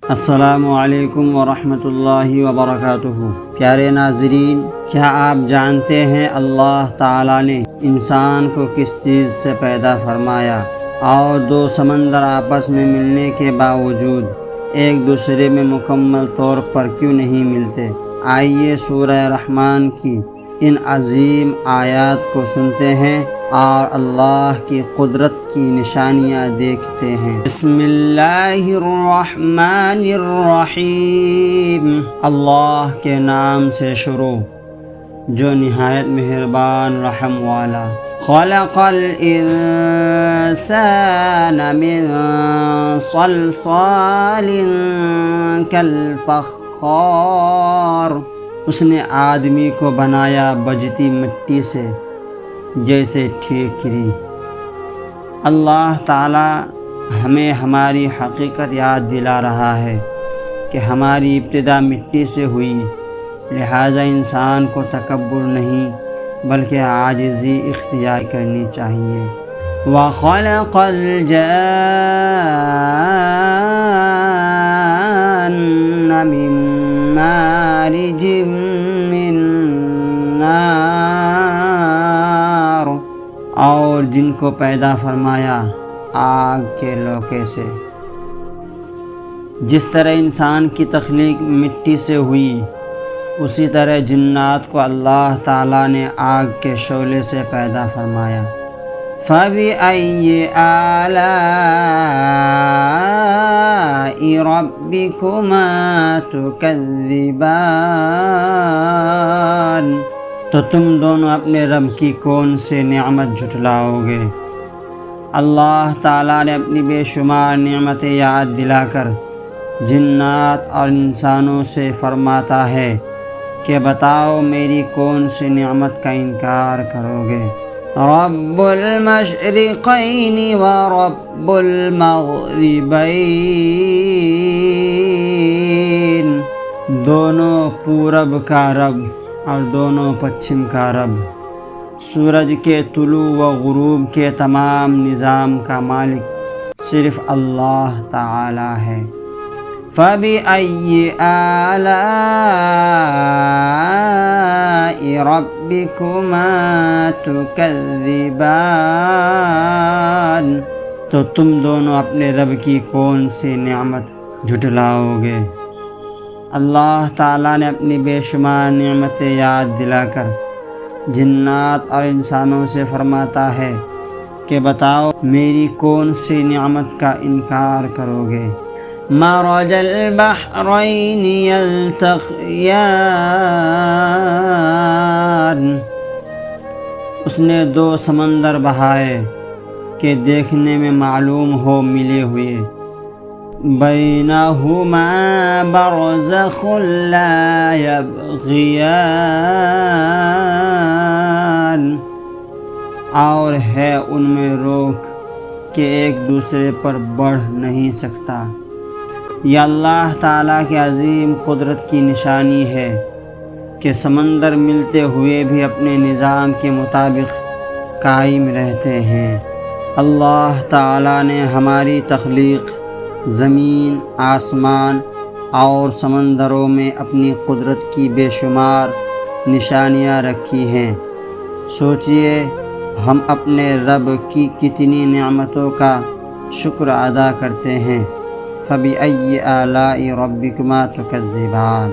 السلام علیکم ورحمۃ اللہ وبرکاتہ۔ پیارے ناظرین، کیا آپ جانتے ہیں اللہ تعالیٰ نے انسان کو کس چیز سے پیدا فرمایا اور دو سمندر آپس میں ملنے کے باوجود ایک دوسرے میں مکمل طور پر کیوں نہیں ملتے؟ آئیے سورہ رحمان کی ان عظیم آیات کو سنتے ہیں اور اللہ کی قدرت کی نشانیاں دیکھتے ہیں۔ بسم اللہ الرحمن الرحیم، اللہ کے نام سے شروع جو نہایت مہربان رحم والا۔ خلق الانسان من صلصال کالفخار، اس نے آدمی کو بنایا بجتی مٹی سے جیسے ٹھیکری۔ اللہ تعالی ہمیں ہماری حقیقت یاد دلا رہا ہے کہ ہماری ابتدا مٹی سے ہوئی، لہذا انسان کو تکبر نہیں بلکہ عاجزی اختیار کرنی چاہیے۔ وَخَلَقَ الْجَانَّ مِن مَّارِجٍ مِّن نَّارٍ، اور جن کو پیدا فرمایا آگ کے لوکے سے۔ جس طرح انسان کی تخلیق مٹی سے ہوئی، اسی طرح جنات کو اللہ تعالیٰ نے آگ کے شعلے سے پیدا فرمایا۔ فَبِأَيِّ آلَاءِ رَبِّكُمَا تُكَذِّبَانِ، تو تم دونوں اپنے رب کی کون سے نعمت جھٹلاؤ گے؟ اللہ تعالیٰ نے اپنی بے شمار نعمتیں یاد دلا کر جنات اور انسانوں سے فرماتا ہے کہ بتاؤ میری کون سی نعمت کا انکار کرو گے؟ رب المشرقین و رب المغربین، دونوں پورب کا رب اور دونوں پچھم کا رب، سورج کے طلوع و غروب کے تمام نظام کا مالک صرف اللہ تعالی ہے۔ فَبِأَيِّ آلَاءِ رَبِّكُمَا تُكَذِّبَانِ، تو تم دونوں اپنے رب کی کون سی نعمت جھٹلاؤ گے؟ اللہ تعالیٰ نے اپنی بے شمار نعمتیں یاد دلا کر جنات اور انسانوں سے فرماتا ہے کہ بتاؤ میری کون سی نعمت کا انکار کرو گے؟ مرج البحرین یلتقیان، اس نے دو سمندر بہائے کہ دیکھنے میں معلوم ہو ملے ہوئے۔ بینہما برزخ لا یبغیان، اور ہے ان میں روک کہ ایک دوسرے پر بڑھ نہیں سکتا۔ یہ اللہ تعالیٰ کی عظیم قدرت کی نشانی ہے کہ سمندر ملتے ہوئے بھی اپنے نظام کے مطابق قائم رہتے ہیں۔ اللہ تعالیٰ نے ہماری تخلیق زمین، آسمان اور سمندروں میں اپنی قدرت کی بے شمار نشانیاں رکھی ہیں۔ سوچئے ہم اپنے رب کی کتنی نعمتوں کا شکر ادا کرتے ہیں۔ فَبِأَيِّ آلَاءِ رَبِّكُمَا تُكَذِّبَانِ۔